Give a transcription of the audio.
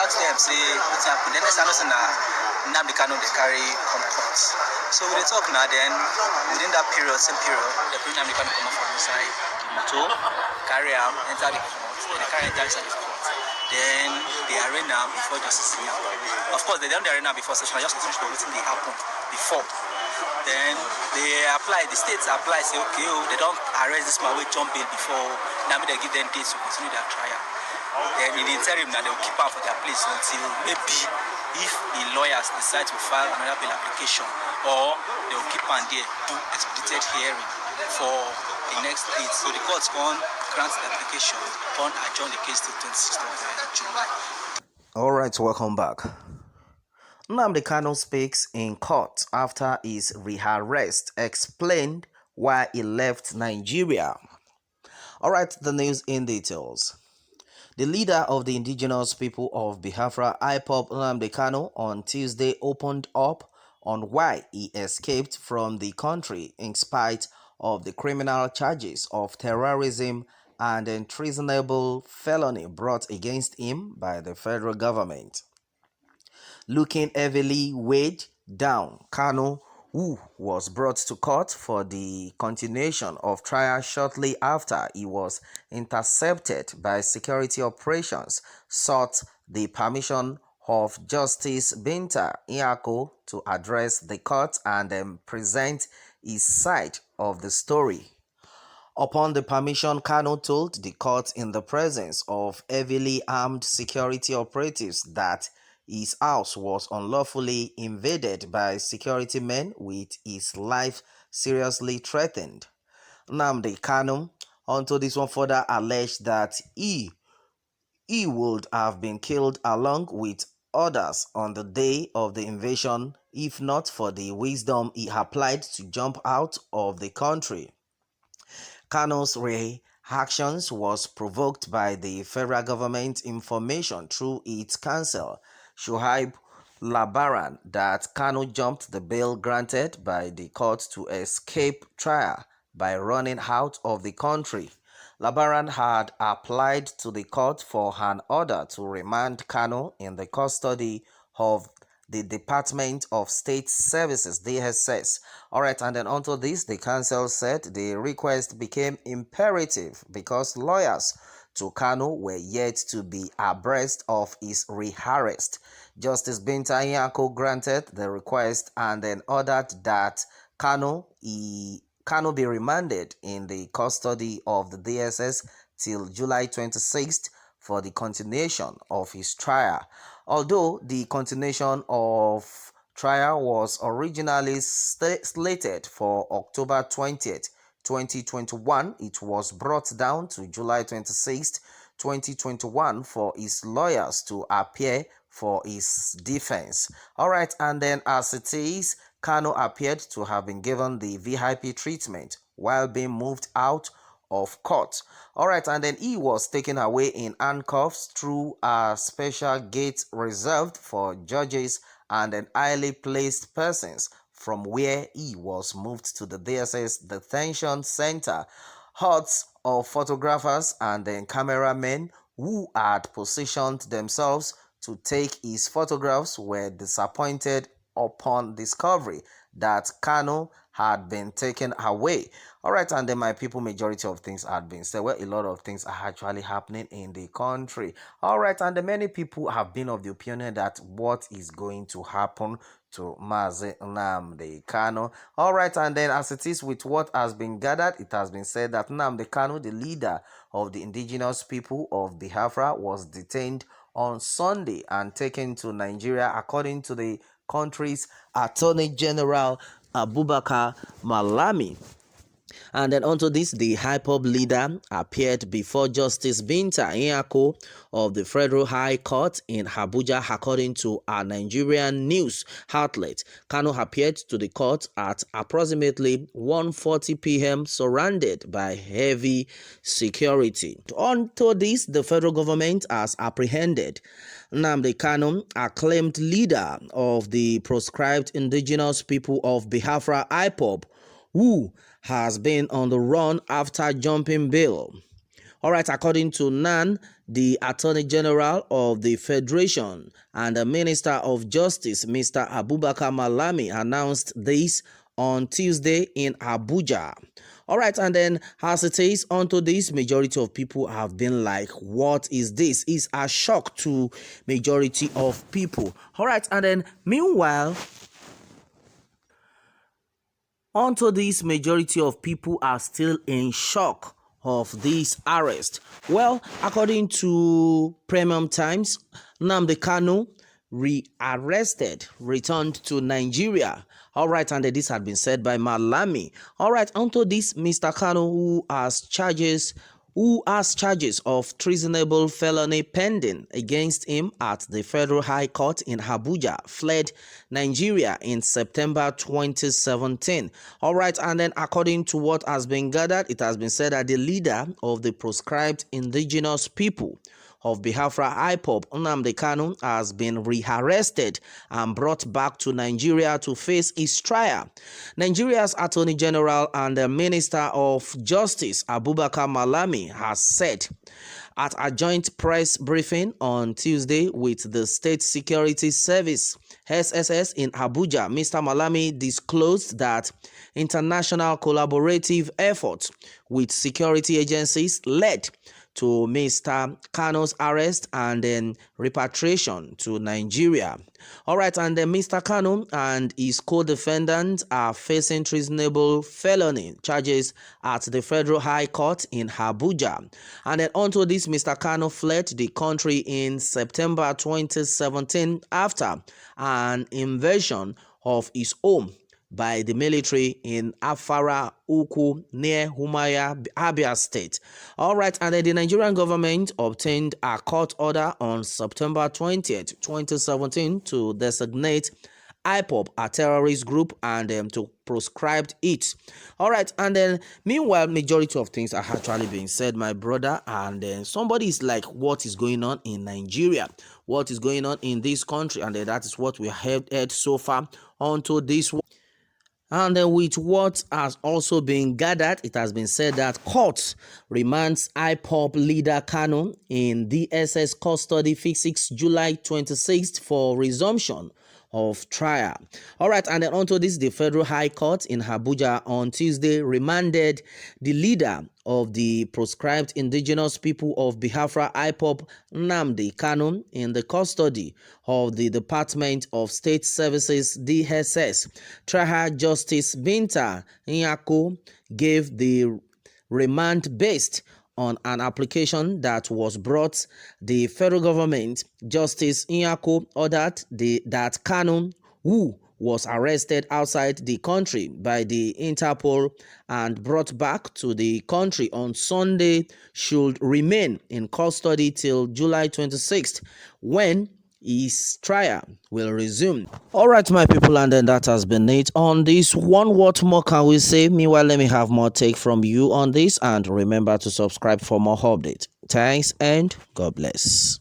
ask them, say, what's happened? Then next time, Nnamdi Kanu, they carry come court. So we talk now, then within that period, same period, the Nnamdi Kanu come up from inside the motor, carry him, enter the court, then they carry enter inside the court. Then they arena before justice. Of course, they don't arena before session, just to finish everything they happen before. Then the states apply, say, okay, they don't arrest this man, we jump in before, now they give them dates to continue their trial. Then in the interim, now they'll keep out for their place until maybe if the lawyers decide to file another bail application, or they'll keep on there, do expedited hearing for the next date. So the court's going to grant the application, going to adjourn the case to 26th of July. All right, welcome back. Nnamdi Kanu speaks in court after his rearrest, explained why he left Nigeria. All right, the news in details. The leader of the indigenous people of Biafra, IPOB Nnamdi Kanu, on Tuesday opened up on why he escaped from the country in spite of the criminal charges of terrorism and treasonable felony brought against him by the federal government. Looking heavily weighed down, Kanu, who was brought to court for the continuation of trial shortly after he was intercepted by security operations, sought the permission of Justice Binta Nyako to address the court and present his side of the story. Upon the permission, Kanu told the court in the presence of heavily armed security operatives that his house was unlawfully invaded by security men with his life seriously threatened. Nnamdi Kanu, onto this one, further alleged that he would have been killed along with others on the day of the invasion if not for the wisdom he applied to jump out of the country. Kanu's reactions was provoked by the federal government information through its counsel, Shuaib Labaran, that Kanu jumped the bail granted by the court to escape trial by running out of the country. Labaran had applied to the court for an order to remand Kanu in the custody of the Department of State Services, DSS. Alright, and then onto this, the council said the request became imperative because lawyers to Kanu were yet to be abreast of his rearrest. Justice Binta Nyako granted the request and then ordered that Kanu be remanded in the custody of the DSS till July 26th for the continuation of his trial. Although the continuation of trial was originally slated for October 20th, 2021, it was brought down to July 26th, 2021 for his lawyers to appear for his defense. Alright, and then as it is, Kanu appeared to have been given the VIP treatment while being moved out of court. Alright, and then he was taken away in handcuffs through a special gate reserved for judges and then highly placed persons, from where he was moved to the DSS detention center. Hordes of photographers and then cameramen who had positioned themselves to take his photographs were disappointed upon discovery that Kanu had been taken away. Alright, and then my people, majority of things had been said. Well, a lot of things are actually happening in the country. Alright, and then many people have been of the opinion that what is going to happen to Mazi Nnamdi Kanu. Alright, and then as it is with what has been gathered, it has been said that Nnamdi Kanu, the leader of the indigenous people of Biafra, was detained on Sunday and taken to Nigeria, according to the country's Attorney General Abubakar Malami. And then onto this, the IPOB leader appeared before Justice Binta Nyako of the Federal High Court in Abuja, according to a Nigerian news outlet. Kanu appeared to the court at approximately 1:40 p.m. surrounded by heavy security. Onto this, the federal government has apprehended Nnamdi Kanu, acclaimed leader of the proscribed indigenous people of Biafra, IPOB, who has been on the run after jumping bail. All right, according to Nan, the Attorney General of the Federation and the Minister of Justice, Mr. Abubakar Malami, announced this on Tuesday in Abuja. All right, and then as it is onto this, majority of people have been like, what is this? It's a shock to majority of people. All right, and then meanwhile, onto this, majority of people are still in shock of this arrest. Well, according to Premium Times, Nnamdi Kanu rearrested, returned to Nigeria. All right, and this had been said by Malami. All right, onto this, Mr. Kanu, who has charges of treasonable felony pending against him at the Federal High Court in Abuja, fled Nigeria in September 2017. All right, and then according to what has been gathered, it has been said that the leader of the proscribed indigenous people of Biafra IPOB, Nnamdi Kanu, has been rearrested and brought back to Nigeria to face his trial. Nigeria's Attorney General and the Minister of Justice, Abubakar Malami, has said at a joint press briefing on Tuesday with the State Security Service, SSS, in Abuja, Mr. Malami disclosed that international collaborative efforts with security agencies led to Mr. Kanu's arrest and then repatriation to Nigeria. All right, and then Mr. Kanu and his co-defendants are facing treasonable felony charges at the Federal High Court in Abuja. And then onto this, Mr. Kanu fled the country in September 2017 after an invasion of his home by the military in Afara Uku near Humaya, Abia State. All right, and then the Nigerian government obtained a court order on September 20th, 2017 to designate IPOB a terrorist group and to proscribe it. All right, and then meanwhile, majority of things are actually being said, my brother, and then somebody is like, what is going on in Nigeria? What is going on in this country? And that is what we have heard so far onto this one. And with what has also been gathered, it has been said that court remands IPOB leader Kanu in DSS custody 6 July 26th for resumption of trial. All right, and then onto this, the Federal High Court in Abuja on Tuesday remanded the leader of the proscribed indigenous people of Biafra IPOB, Nnamdi Kanu, in the custody of the Department of State Services, DSS. Trial Justice Binta Nyako gave the remand based on an application that was brought. The federal government, Justice Nyako, ordered that Kanu, who was arrested outside the country by the Interpol and brought back to the country on Sunday, should remain in custody till July 26th, when his trial will resume. All right, my people, and then that has been it on this one. What more can we say? Meanwhile, let me have more take from you on this, and remember to subscribe for more updates. Thanks and God bless.